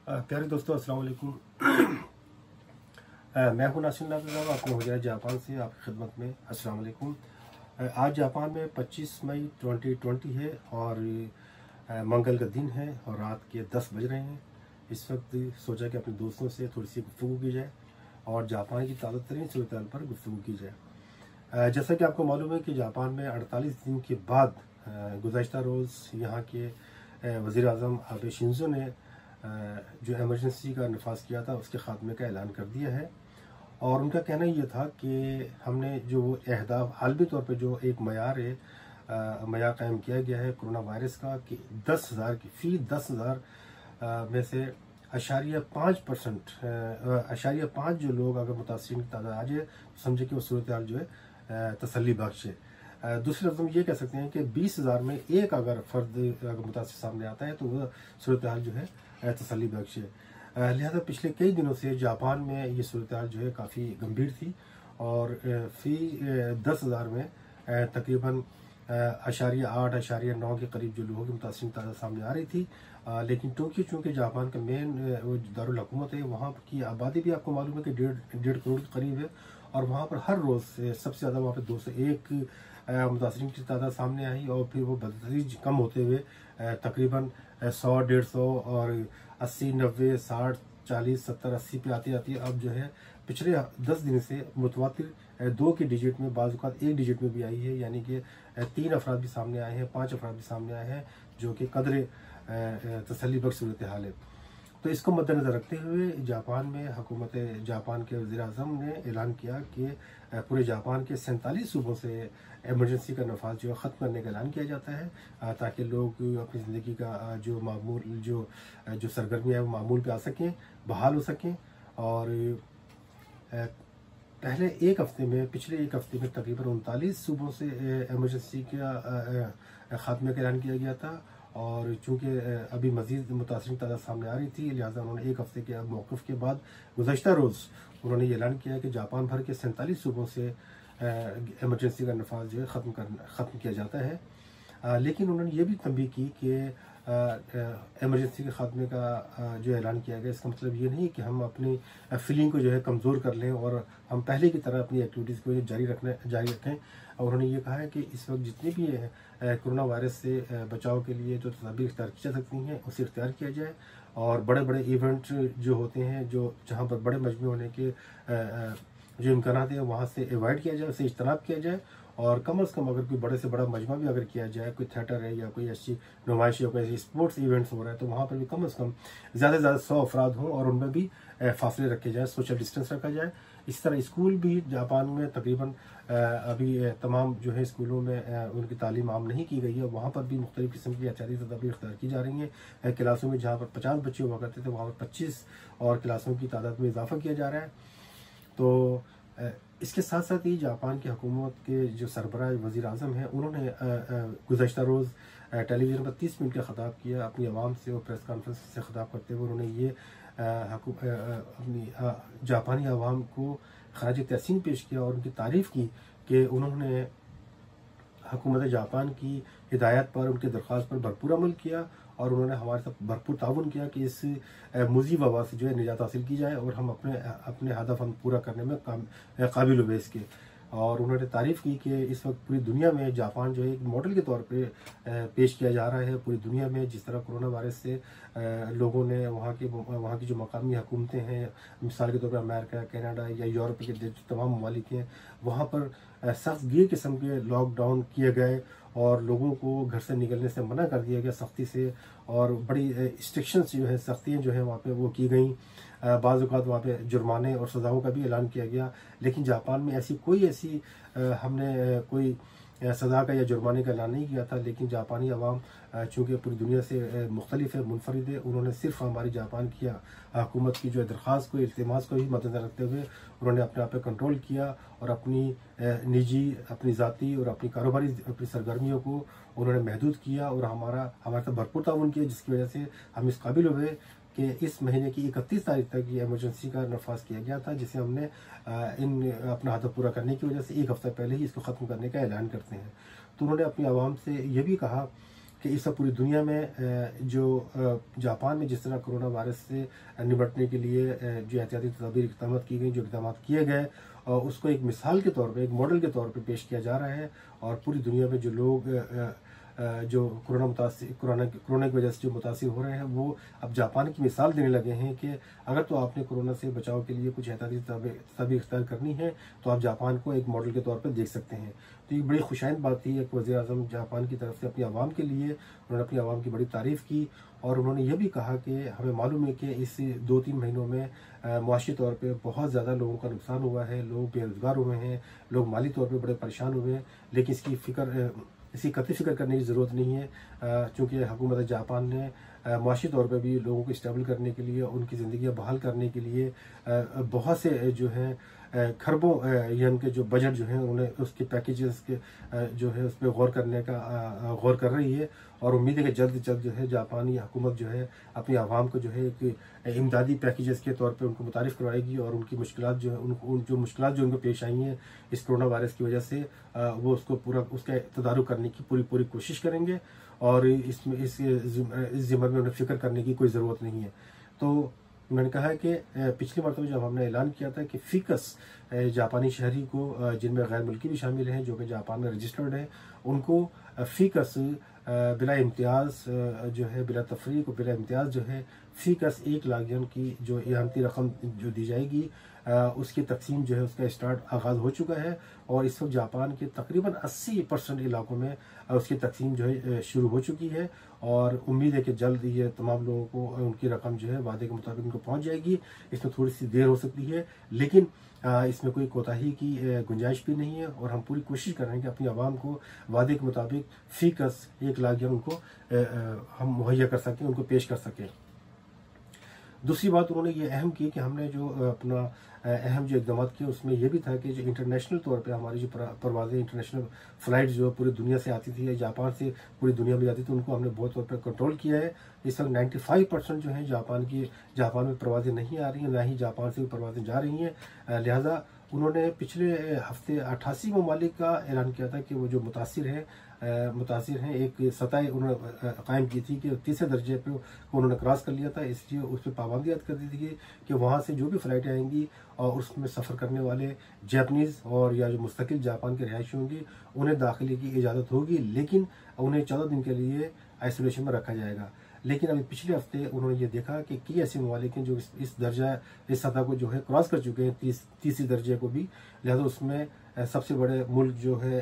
प्यारे दोस्तों, अस्सलाम वालेकुम। मैं हूं नासिर नाज़र, आपने हो गया जापान से आपकी खिदमत में। अस्सलाम वालेकुम। आज जापान में 25 मई 2020 है और मंगल का दिन है और रात के 10 बज रहे हैं। इस वक्त सोचा कि अपने दोस्तों से थोड़ी सी गुफ्तगू की जाए और जापान की ताज़ा तरीन सूरत पर गुफ्तगू की जाए। जैसा कि आपको मालूम है कि जापान में 48 दिन के बाद गुज़श्ता रोज़ यहाँ के वज़ीर आज़म आबे शिंजो ने जो एमरजेंसी का नफाज किया था उसके ख़ात्मे का ऐलान कर दिया है। और उनका कहना ये था कि हमने जो अहदाफ आलमी तौर पर जो एक मैयार कायम किया गया है कोरोना वायरस का कि 10,000 की फी 10,000 में से 0.5% जो लोग अगर मुतासिरीन की तादाद आ जाए तो समझे कि वो सूरत हाल जो है तसल्ली बख्श है। दूसरे लफ्ज़ में ये कह सकते हैं कि 20,000 में एक अगर फ़र्द अगर मुतासिर सामने आता है तो वह सूरत हाल जो है तसल्ली बख्श है। लिहाजा पिछले कई दिनों से जापान में ये सूरत हाल जो है काफ़ी गंभीर थी और फी 10,000 में तकरीबन 8.9 के करीब जो लोगों की मुतासिर तादाद सामने आ रही थी। लेकिन टोक्यो चूँकि जापान का मेन वो दारुल हुकूमत है, वहाँ की आबादी भी आपको मालूम है कि 1.5 करोड़ के करीब है और वहाँ पर हर रोज़ सबसे ज़्यादा वहाँ पर 201 मुतासरीन की तादाद सामने आई और फिर वो बदतदरीज कम होते हुए तकरीबन 100, 150 और 80, 90, 60, 40, 70, 80 पे आती आती है। अब जो है पिछले 10 दिन से मुतवातिर 2 के डिजिट में, बाज़ औक़ात 1 डिजिट में भी आई है, यानी कि 3 अफराद भी सामने आए हैं, 5 अफराद भी सामने आए हैं, जो कि कदरे तसल्ली बख्श सूरत हाल है। तो इसको मद्देनज़र रखते हुए जापान में हुकूमत जापान के वज़ीर आज़म ने ऐलान किया कि पूरे जापान के 47 सूबों से एमरजेंसी का नफाज जो है ख़त्म करने का ऐलान किया जाता है ताकि लोग अपनी ज़िंदगी का जो मामूल जो सरगर्मियाँ है वो मामूल पे आ सकें, बहाल हो सकें। और पिछले एक हफ्ते में तकरीबन 39 सूबों से एमरजेंसी का ख़ात्मे का ऐलान किया गया था और चूँकि अभी मज़ीद मुतासिरीन तादाद सामने आ रही थी, लिहाजा उन्होंने एक हफ्ते के मौक़िफ़ के बाद गुज़श्ता रोज़ उन्होंने ये ऐलान किया कि जापान भर के 47 सूबों से एमरजेंसी का नफाज जो है ख़त्म किया जाता है। लेकिन उन्होंने ये भी तंबीह की कि एमरजेंसी के ख़ात्मे का जो ऐलान किया गया इसका मतलब ये नहीं कि हम अपनी फीलिंग को जो है कमज़ोर कर लें और हम पहले की तरह अपनी एक्टिविटीज़ को जारी रखें। और उन्होंने ये कहा है कि इस वक्त जितनी भी कोरोना वायरस से बचाव के लिए जो तदाबीर इख्तियार की जा सकती हैं उसे इख्तियार किया जाए और बड़े बड़े इवेंट जो होते हैं जो जहाँ पर बड़े मजमू होने के जो इम्कानात हैं वहाँ से अवॉइड किया जाए, उससे इज्तनाब किया जाए। और कम से कम अगर कोई बड़े से बड़ा मजमा भी अगर किया जाए, कोई थिएटर है या कोई ऐसी नुमाइश या कोई ऐसी स्पोर्ट्स इवेंट्स हो रहा है तो वहाँ पर भी कम से कम ज़्यादा से ज़्यादा 100 अफराद हों और उनमें भी फासले रखे जाए, सोशल डिस्टेंस रखा जाए। इस तरह स्कूल भी जापान में तकरीबन अभी तमाम जो है स्कूलों में उनकी तालीम आम नहीं की गई है, वहाँ पर भी मुख्तलिफ़ किस्म की एहतियाती तदाबीर इख्तियार की जा रही हैं। क्लासों में जहाँ पर 50 बच्चे हुआ करते थे वहाँ पर 25 और क्लासों की तादाद में इजाफा किया जा रहा है। तो इसके साथ साथ ही जापान की हुकूमत के जो सरबराह वज़ीर आज़म हैं उन्होंने गुज़श्ता रोज़ टेलीविज़न पर 30 मिनट का ख़िताब किया अपनी आवाम से और प्रेस कॉन्फ्रेंस से ख़िताब करते हुए उन्होंने ये अपनी जापानी आवाम को ख़राज तहसीन पेश किया और उनकी तारीफ़ की कि उन्होंने हुकूमत जापान की हिदायत पर, उनकी दरख्वास्त पर भरपूर अमल किया और उन्होंने हमारे साथ भरपूर ताउन किया कि इस मुज़ी वबा से जो है निजात हासिल की जाए और हम अपने हदफ हम पूरा करने में काबिल बेस के। और उन्होंने तारीफ़ की कि इस वक्त पूरी दुनिया में जापान जो है एक मॉडल के तौर पे पेश किया जा रहा है पूरी दुनिया में। जिस तरह कोरोना वायरस से लोगों ने वहाँ की जो मकामी हुकूमतें हैं, मिसाल के तौर पर अमेरिका, कनाडा या यूरोप के जो तमाम ममालिक हैं, वहाँ पर सख्त गिर किस्म के लॉकडाउन किए गए और लोगों को घर से निकलने से मना कर दिया गया सख्ती से और बड़ी रिस्ट्रिक्शंस जो है, सख्तियाँ जो है वहाँ पे वो की गई। बाज़ औक़ात वहाँ पे जुर्माने और सज़ाओं का भी ऐलान किया गया। लेकिन जापान में हमने कोई सज़ा का या जुर्माने का ऐलान नहीं किया था। लेकिन जापानी अवाम चूँकि पूरी दुनिया से मुख्तलिफ है, मुनफरिद है, उन्होंने सिर्फ हमारी जापान की हुकूमत की जो दरख्वास्त को, इल्तिमास को ही मद्देनज़र रखते हुए उन्होंने अपने आप पे कंट्रोल किया और अपनी निजी, अपनी ज़ाती और अपनी कारोबारी अपनी सरगर्मियों को उन्होंने महदूद किया और हमारे साथ भरपूर ताउन किया, जिसकी वजह से हम इस काबिल हुए कि इस महीने की 31 तारीख तक ये एमरजेंसी का नफाज किया गया था, जिसे हमने अपना हदफ पूरा करने की वजह से एक हफ्ता पहले ही इसको ख़त्म करने का ऐलान करते हैं। तो उन्होंने अपनी आवाम से ये भी कहा कि इस वक्त पूरी दुनिया में जो जापान में जिस तरह कोरोना वायरस से निपटने के लिए जो एहतियाती तदाबीर इक़दाम की गई, जो इक़दाम किए गए, और उसको एक मिसाल के तौर पे, एक मॉडल के तौर पे पेश किया जा रहा है। और पूरी दुनिया में जो लोग जो कोरोना की वजह से जो मुतासिर हो रहे हैं, वो अब जापान की मिसाल देने लगे हैं कि अगर तो आपने कोरोना से बचाव के लिए कुछ एहतियाती तदाबीर इख्तियार करनी है तो आप जापान को एक मॉडल के तौर पर देख सकते हैं। तो ये बड़ी खुशाइंद बात थी एक वज़ीर आज़म जापान की तरफ से अपनी आवाम के लिए। उन्होंने अपनी आवाम की बड़ी तारीफ़ की और उन्होंने ये भी कहा कि हमें मालूम है कि इस 2-3 महीनों में मुआशी तौर पे बहुत ज़्यादा लोगों का नुकसान हुआ है, लोग बेरोज़गार हुए हैं, लोग माली तौर पे बड़े परेशान हुए हैं, लेकिन इसकी कतई फिक्र करने की ज़रूरत नहीं है, चूँकि हुकूमत जापान ने मुआशी तौर पर भी लोगों को स्टेबल करने के लिए, उनकी ज़िंदगी बहाल करने के लिए बहुत से जो हैं खरबों यानी कि जो बजट जो है उन्होंने उसके पैकेजेस के जो है उस पर गौर कर रही है। और उम्मीद है कि जल्द से जल्द जो है जापानी हुकूमत जो है अपनी आवाम को जो है एक इमदादी पैकेजेस के तौर पे उनको मुतारिफ़ करवाएगी और उनकी मुश्किलात जो है जो मुश्किलात जो उनको पेश आई हैं इस कोरोना वायरस की वजह से, वो उसको पूरा उसका तदारुक करने की पूरी कोशिश करेंगे। और इसमें इस ज़िम्मे में उन्हें फ़िक्र करने की कोई ज़रूरत नहीं है। तो मैंने कहा है कि पिछली मरतबा जब हमने ऐलान किया था कि फ़ीकस जापानी शहरी को, जिनमें गैर मुल्की भी शामिल हैं जो कि जापान में रजिस्टर्ड हैं, उनको फ़ीकस बिला इम्तियाज़ जो है, बिला तफरीक और बिला इम्तियाज़ जो है फ़ीकस 1 लाख यन की जो इनामती रकम जो दी जाएगी, उसकी तकसीम जो है उसका आगाज़ हो चुका है। और इस वक्त जापान के तकरीबन 80% इलाकों में उसकी तकसीम जो है शुरू हो चुकी है। और उम्मीद है कि जल्द ये तमाम लोगों को उनकी रकम जो है वादे के मुताबिक उनको पहुंच जाएगी। इसमें थोड़ी सी देर हो सकती है, लेकिन इसमें कोई कोताही की गुंजाइश भी नहीं है। और हम पूरी कोशिश कर रहे हैं कि अपनी आवाम को वादे के मुताबिक फ़ीकस 1 लाख यन उनको हम मुहैया कर सकें, उनको पेश कर सकें। दूसरी बात उन्होंने ये अहम की कि हमने जो अपना अहम जो इक़दाम किए उसमें यह भी था कि जो इंटरनेशनल तौर पे हमारी जो परवाज़ें, इंटरनेशनल फ़्लाइट जो पूरी दुनिया से आती थी या जापान से पूरी दुनिया में जाती थी, उनको हमने बहुत तौर पर कंट्रोल किया है। इस वक्त 95% जो है जापान में परवाज़ें नहीं आ रही हैं, ना ही जापान से परवाज़ें जा रही हैं। लिहाजा उन्होंने पिछले हफ्ते 88 ममालिक का ऐलान किया था कि वो जो मुतासिर हैं, एक सतह उन्होंने कायम की थी कि तीसरे दर्जे पे को उन्होंने क्रॉस कर लिया था, इसलिए उस पर पाबंदी आयद कर दी थी कि वहाँ से जो भी फ़्लाइटें आएंगी और उसमें सफ़र करने वाले जापानीज़ और या जो मुस्तकिल जापान के रिहायशी होंगी उन्हें दाखिले की इजाज़त होगी, लेकिन उन्हें 14 दिन के लिए आइसोलेशन में रखा जाएगा। लेकिन अभी पिछले हफ्ते उन्होंने ये देखा कि कई ऐसे ममालिक हैं जो इस सतह को जो है क्रॉस कर चुके हैं, तीसरी दर्जे को भी। लिहाजा उसमें सबसे बड़े मुल्क जो है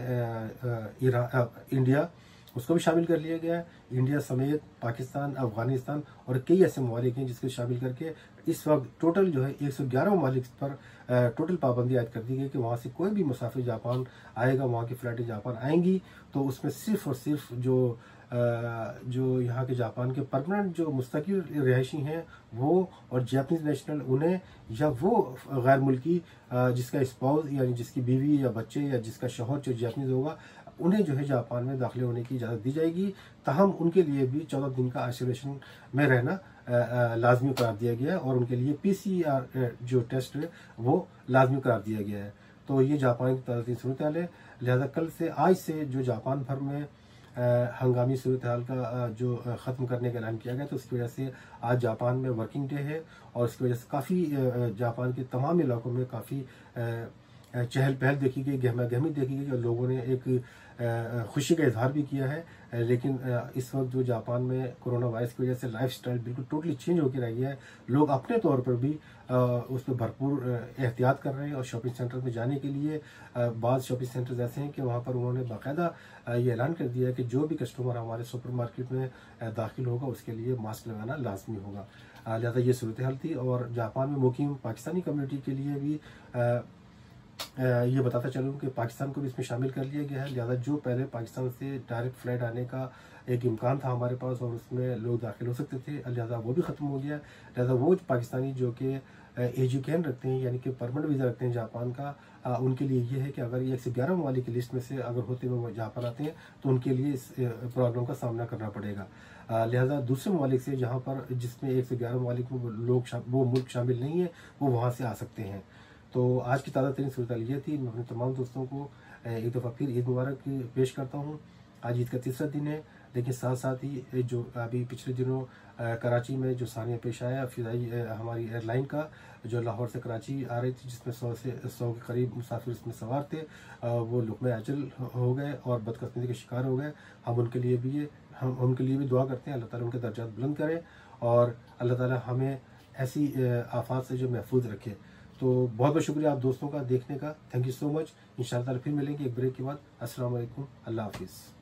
इंडिया, उसको भी शामिल कर लिया गया है। इंडिया समेत पाकिस्तान, अफगानिस्तान और कई ऐसे ममालिक हैं जिसको शामिल करके इस वक्त टोटल जो है 111 ममालिक पर टोटल पाबंदी आयद कर दी गई कि वहाँ से कोई भी मुसाफिर जापान आएगा, वहाँ की फ़्लाइटें जापान आएंगी तो उसमें सिर्फ़ और सिर्फ जो यहाँ के जापान के परमानेंट जो मुस्तकिल रिहायशी हैं वो और जापानीज़ नेशनल, उन्हें या वो गैर मुल्की जिसका स्पाउस यानी जिसकी बीवी या बच्चे या जिसका शौहर जो जापानीज़ होगा, उन्हें जो है जापान में दाखिले होने की इजाज़त दी जाएगी। ताहम उनके लिए भी 14 दिन का आइसोलेशन में रहना लाजमी करार दिया गया है और उनके लिए PCR जो टेस्ट है वो लाजमी करार दिया गया है। तो ये जापान की ताज़ा सूरत हाल है। लिहाजा कल से, आज से जो जापान भर में हंगामी सूरत हाल का जो ख़त्म करने का ऐलान किया गया, तो उसकी वजह से आज जापान में वर्किंग डे है और उसकी वजह से काफ़ी जापान के तमाम इलाकों में काफ़ी चहल पहल देखी गई, गहमा गहमी देखी गई और लोगों ने एक खुशी का इजहार भी किया है। लेकिन इस वक्त जो जापान में कोरोना वायरस की वजह से लाइफस्टाइल बिल्कुल टोटली चेंज होकर रह गया है। लोग अपने तौर पर भी उस पर भरपूर एहतियात कर रहे हैं और शॉपिंग सेंटर में जाने के लिए बाद शॉपिंग सेंटर्स ऐसे हैं कि वहाँ पर उन्होंने बाकायदा ये ऐलान कर दिया है कि जो भी कस्टमर हमारे सुपर मार्केट में दाखिल होगा उसके लिए मास्क लगाना लाजमी होगा। लिहाजा ये सूरत हाल थी। और जापान में मुकीम पाकिस्तानी कम्युनिटी के लिए भी ये बताता चलूँ कि पाकिस्तान को भी इसमें शामिल कर लिया गया है। लिहाजा जो पहले पाकिस्तान से डायरेक्ट फ़्लाइट आने का एक इम्कान था हमारे पास और उसमें लोग दाखिल हो सकते थे, लिहाजा वो भी ख़त्म हो गया। लिहाजा वो पाकिस्तानी जो कि AGCAN रखते हैं यानी कि परमानेंट वीज़ा रखते हैं जापान का, उनके लिए ये है कि अगर ये 111 ममालिक की लिस्ट में से अगर होते हुए वो जापान आते हैं तो उनके लिए इस प्रॉब्लम का सामना करना पड़ेगा। लिहाजा दूसरे ममालिक से जहाँ पर जिसमें 111 ममालिक में वो मुल्क शामिल नहीं है वो वहाँ से आ सकते हैं। तो आज की ताज़ा तरीन सूरत हाल ये थी। मैं अपने तमाम दोस्तों को एक दफ़ा फिर ईद मुबारक पेश करता हूँ। आज ईद का तीसरा दिन है। लेकिन साथ साथ ही जो अभी पिछले दिनों कराची में जो सानिया पेश आया फिजाई हमारी एयरलाइन का, जो लाहौर से कराची आ रही थी, जिसमें 100 के करीब मुसाफिर इसमें सवार थे, वो लुक़्मे अजल हो गए और बदकिस्मती के शिकार हो गए। हम उनके लिए भी दुआ करते हैं, अल्लाह ताला उनके दर्जात बुलंद करे और अल्लाह ताला हमें ऐसी आफात से जो महफूज रखे। तो बहुत बहुत शुक्रिया आप दोस्तों का देखने का, थैंक यू सो मच। इंशाअल्लाह फिर मिलेंगे एक ब्रेक के बाद। अस्सलाम वालेकुम, अल्लाह हाफिज़।